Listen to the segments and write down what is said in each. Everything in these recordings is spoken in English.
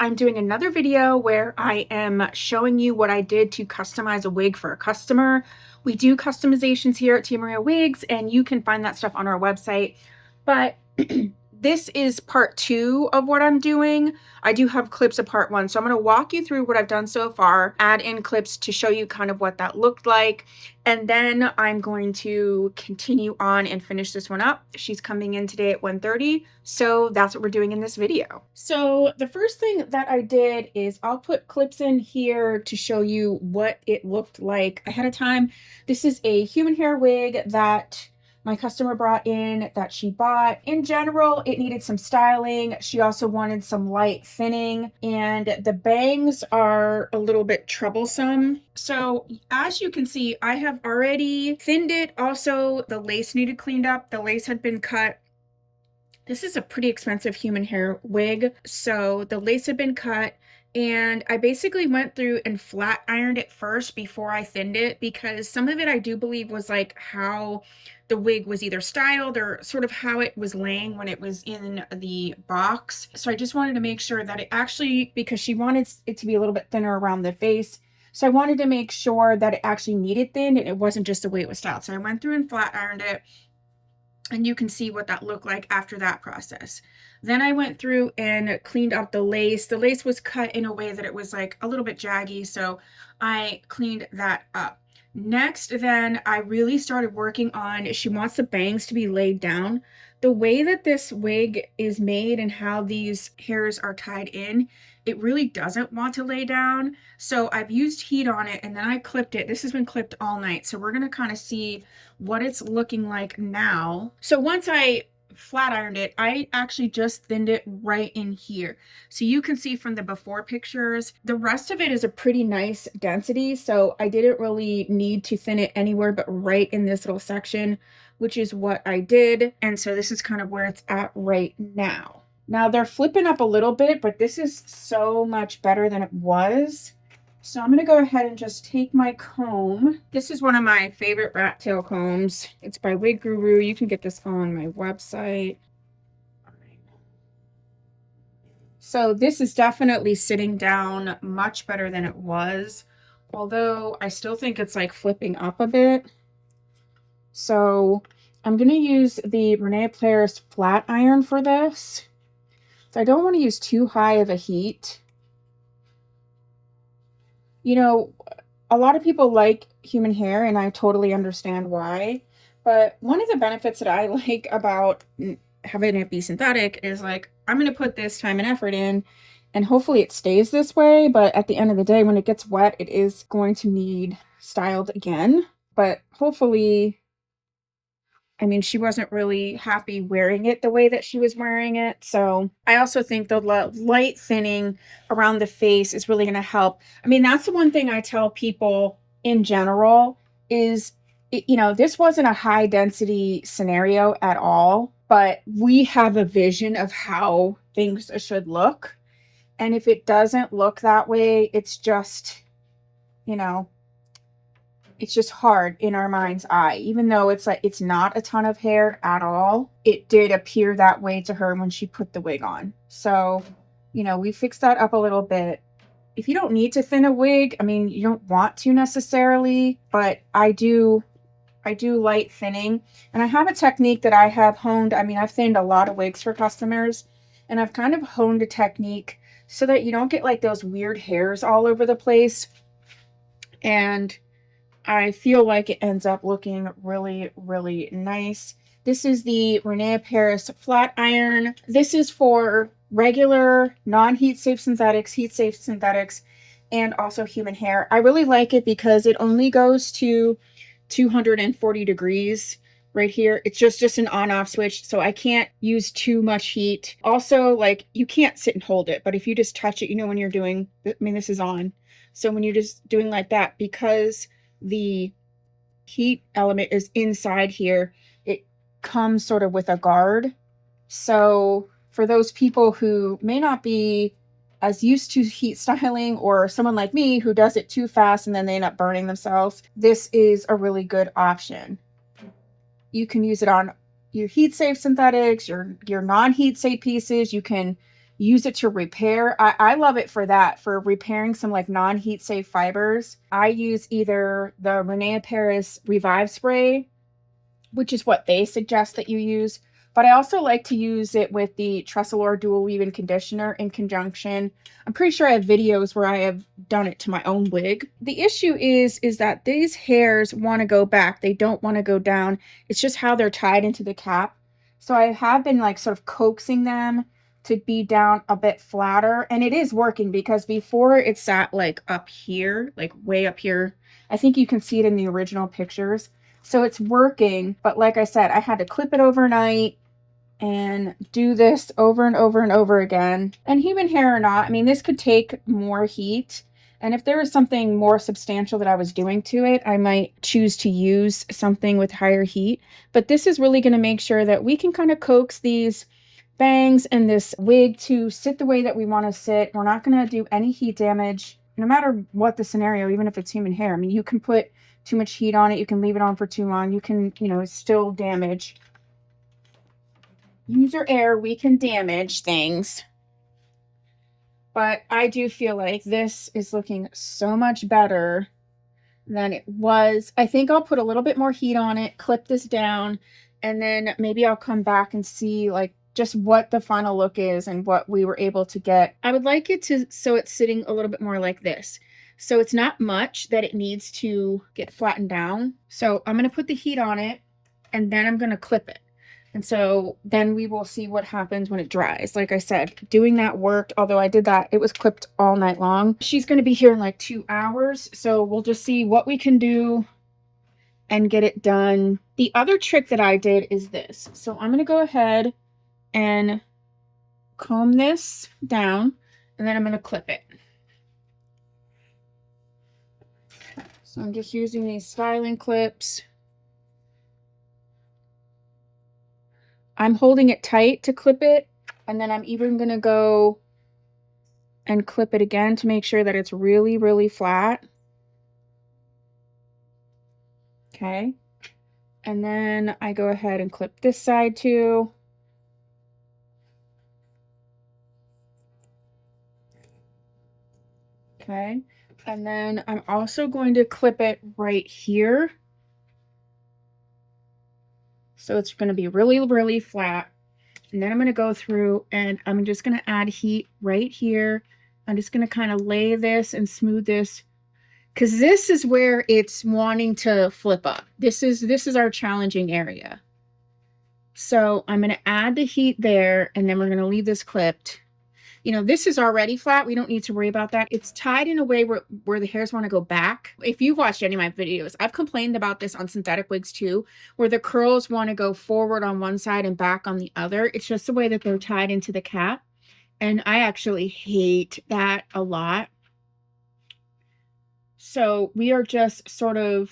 I'm doing another video where I am showing you what I did to customize a wig for a customer. We do customizations here at Tia Maria Wigs, and you can find that stuff on our website. But this is part 2 of what I'm doing. I do have clips of part 1, so I'm going to walk you through what I've done so far, add in clips to show you kind of what that looked like, and then I'm going to continue on and finish this one up. She's coming in today at 1:30, so that's what we're doing in this video. So the first thing that I did is I'll put clips in here to show you what it looked like ahead of time. This is a human hair wig that my customer brought in that she bought. In general, it needed some styling. She also wanted some light thinning, and the bangs are a little bit troublesome. So as you can see, I have already thinned it. Also, the lace needed cleaned up. The lace had been cut. This is a pretty expensive human hair wig, so the lace had been cut. And I basically went through and flat ironed it first before I thinned it, because some of it I do believe was like how the wig was either styled or sort of how it was laying when it was in the box. So I just wanted to make sure that it actually, because she wanted it to be a little bit thinner around the face, so I wanted to make sure that it actually needed thinned and it wasn't just the way it was styled. So I went through and flat ironed it, and you can see what that looked like after that process. Then I went through and cleaned up the lace. The lace was cut in a way that it was like a little bit jaggy, so I cleaned that up. Next, then I really started working on, she wants the bangs to be laid down. The way that this wig is made and how these hairs are tied in, it really doesn't want to lay down. So I've used heat on it, and then I clipped it. This has been clipped all night, so we're going to kind of see what it's looking like now. So once I flat ironed it, I actually just thinned it right in here. So you can see from the before pictures, the rest of it is a pretty nice density. So I didn't really need to thin it anywhere but right in this little section, which is what I did. And so this is kind of where it's at right now. Now they're flipping up a little bit, but this is so much better than it was. So I'm going to go ahead and just take my comb. This is one of my favorite rat tail combs. It's by Wig Guru. You can get this on my website. So this is definitely sitting down much better than it was, although I still think it's like flipping up a bit. So I'm going to use the Renee Player's flat iron for this. So I don't want to use too high of a heat. You know, a lot of people like human hair, and I totally understand why. But one of the benefits that I like about having it be synthetic is, like, I'm going to put this time and effort in, and hopefully it stays this way. But at the end of the day, when it gets wet, it is going to need styled again. But hopefully, I mean, she wasn't really happy wearing it the way that she was wearing it. So I also think the light thinning around the face is really going to help. I mean, that's the one thing I tell people in general is, you know, this wasn't a high density scenario at all, but we have a vision of how things should look. And if it doesn't look that way, it's just, you know, it's just hard in our mind's eye. Even though it's like, it's not a ton of hair at all, it did appear that way to her when she put the wig on. So, you know, we fixed that up a little bit. If you don't need to thin a wig, I mean, you don't want to necessarily, but I do light thinning. And I have a technique that I have honed. I mean, I've thinned a lot of wigs for customers, and I've kind of honed a technique so that you don't get like those weird hairs all over the place. And I feel like it ends up looking really, really nice. This is the Renee Paris flat iron. This is for regular non-heat safe synthetics, heat safe synthetics, and also human hair. I really like it because it only goes to 240 degrees right here. It's just an on-off switch, so I can't use too much heat. Also, like, you can't sit and hold it, but if you just touch it, you know, when you're doing, I mean, this is on. So when you're just doing like that, because the heat element is inside here, it comes sort of with a guard. So for those people who may not be as used to heat styling, or someone like me who does it too fast and then they end up burning themselves, this is a really good option. You can use it on your heat safe synthetics, your non-heat safe pieces. You can use it to repair. I love it for that, for repairing some like non-heat safe fibers. I use either the Renee Paris Revive Spray, which is what they suggest that you use. But I also like to use it with the Tressolor Dual Leave-In Conditioner in conjunction. I'm pretty sure I have videos where I have done it to my own wig. The issue is that these hairs want to go back. They don't want to go down. It's just how they're tied into the cap. So I have been like sort of coaxing them to be down a bit flatter. And it is working, because before it sat like up here, like way up here. I think you can see it in the original pictures. So it's working, but like I said, I had to clip it overnight and do this over and over and over again. And human hair or not, I mean, this could take more heat. And if there was something more substantial that I was doing to it, I might choose to use something with higher heat. But this is really going to make sure that we can kind of coax these bangs and this wig to sit the way that we want to sit. We're not going to do any heat damage, no matter what the scenario, even if it's human hair. I mean, you can put too much heat on it. You can leave it on for too long. You can, you know, still damage. User error, we can damage things. But I do feel like this is looking so much better than it was. I think I'll put a little bit more heat on it, clip this down, and then maybe I'll come back and see like just what the final look is and what we were able to get. I would like it to, so it's sitting a little bit more like this. So it's not much that it needs to get flattened down. So I'm going to put the heat on it, and then I'm going to clip it. And so then we will see what happens when it dries. Like I said, doing that worked, although I did that, it was clipped all night long. She's going to be here in like 2 hours. So we'll just see what we can do and get it done. The other trick that I did is this. So I'm going to go ahead and comb this down, and then I'm going to clip it. So I'm just using these styling clips. I'm holding it tight to clip it, and then I'm even going to go and clip it again to make sure that it's really, really flat. Okay. And then I go ahead and clip this side too. Okay. And then I'm also going to clip it right here. So it's going to be really, really flat. And then I'm going to go through and I'm just going to add heat right here. I'm just going to kind of lay this and smooth this, because this is where it's wanting to flip up. This is our challenging area. So I'm going to add the heat there, and then we're going to leave this clipped. You know, this is already flat. We don't need to worry about that. It's tied in a way where the hairs want to go back. If you've watched any of my videos, I've complained about this on synthetic wigs too, where the curls want to go forward on one side and back on the other. It's just the way that they're tied into the cap. And I actually hate that a lot. So we are just sort of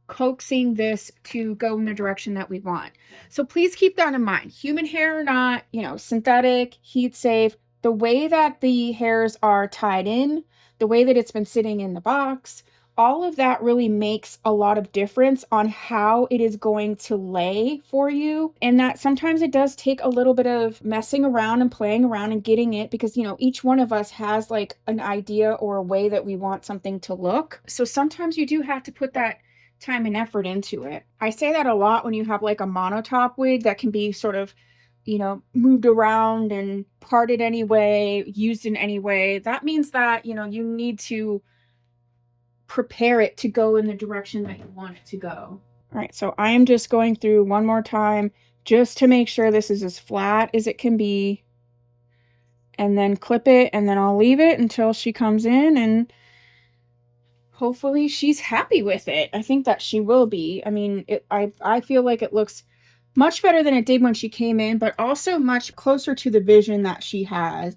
coaxing this to go in the direction that we want. So please keep that in mind. Human hair or not, you know, synthetic, heat safe, the way that the hairs are tied in, the way that it's been sitting in the box, all of that really makes a lot of difference on how it is going to lay for you. And that sometimes it does take a little bit of messing around and playing around and getting it, because, you know, each one of us has like an idea or a way that we want something to look. So sometimes you do have to put that time and effort into it. I say that a lot when you have like a monotop wig that can be sort of, you know, moved around and parted anyway, used in any way. That means that, you know, you need to prepare it to go in the direction that you want it to go. All right, so I am just going through one more time just to make sure this is as flat as it can be, and then clip it, and then I'll leave it until she comes in, and hopefully she's happy with it. I think that she will be. I mean, I feel like it looks much better than it did when she came in, but also much closer to the vision that she has.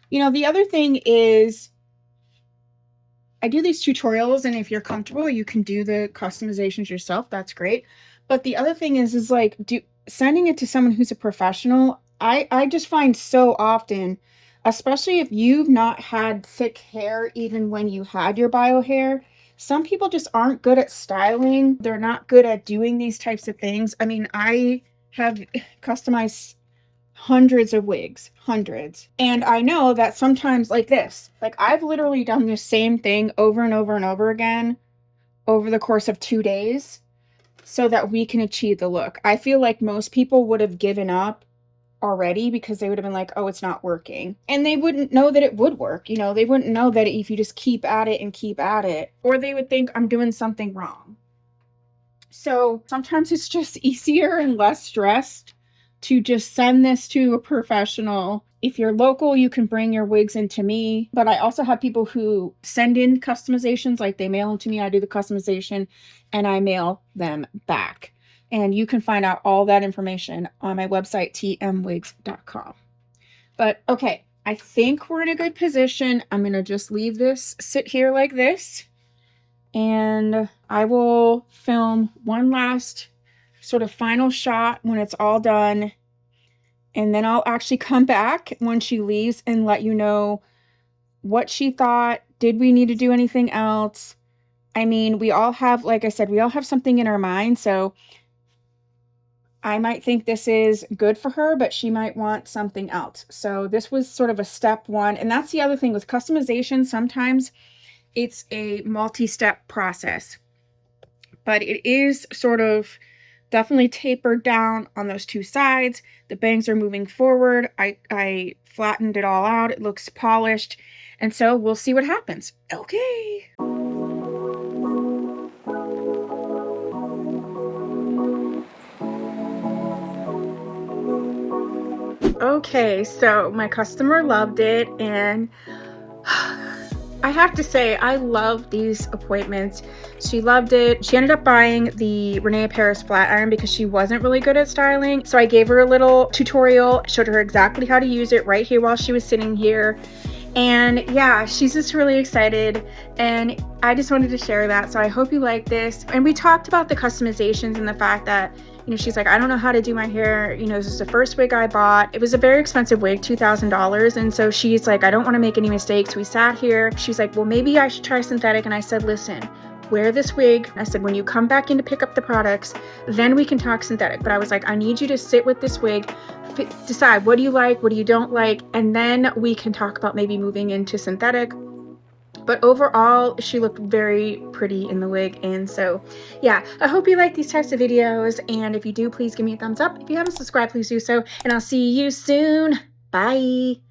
You know, the other thing is, I do these tutorials, and if you're comfortable, you can do the customizations yourself. That's great. But the other thing is like, sending it to someone who's a professional, I just find so often, especially if you've not had thick hair even when you had your bio hair, some people just aren't good at styling. They're not good at doing these types of things. I mean, I have customized hundreds of wigs, hundreds. And I know that sometimes like this, like I've literally done the same thing over and over and over again over the course of 2 days so that we can achieve the look. I feel like most people would have given up already because they would have been like, oh, it's not working. And they wouldn't know that it would work. You know, they wouldn't know that if you just keep at it and keep at it, or they would think I'm doing something wrong. So sometimes it's just easier and less stressed to just send this to a professional. If you're local, you can bring your wigs into me. But I also have people who send in customizations, like they mail them to me, I do the customization, and I mail them back. And you can find out all that information on my website, tmwigs.com. But okay, I think we're in a good position. I'm going to just leave this sit here like this. And I will film one last sort of final shot when it's all done. And then I'll actually come back when she leaves and let you know what she thought. Did we need to do anything else? I mean, we all have, like I said, we all have something in our mind. So I might think this is good for her, but she might want something else. So this was sort of a step one. And that's the other thing with customization. Sometimes it's a multi-step process, but it is sort of definitely tapered down on those two sides. The bangs are moving forward. I flattened it all out. It looks polished. And so we'll see what happens. Okay. Okay, so my customer loved it, and I have to say, I love these appointments. She loved it. She ended up buying the Renee Paris flat iron because she wasn't really good at styling. So I gave her a little tutorial, showed her exactly how to use it right here while she was sitting here. And yeah, she's just really excited, and I just wanted to share that. So I hope you like this. And we talked about the customizations and the fact that, you know, she's like, I don't know how to do my hair. You know, this is the first wig I bought. It was a very expensive wig, $2,000. And so she's like, I don't want to make any mistakes. We sat here. She's like, well, maybe I should try synthetic. And I said, listen, wear this wig. I said, when you come back in to pick up the products, then we can talk synthetic. But I was like, I need you to sit with this wig, decide what do you like, what do you don't like, and then we can talk about maybe moving into synthetic. But overall, she looked very pretty in the wig. And so, yeah, I hope you like these types of videos. And if you do, please give me a thumbs up. If you haven't subscribed, please do so. And I'll see you soon. Bye.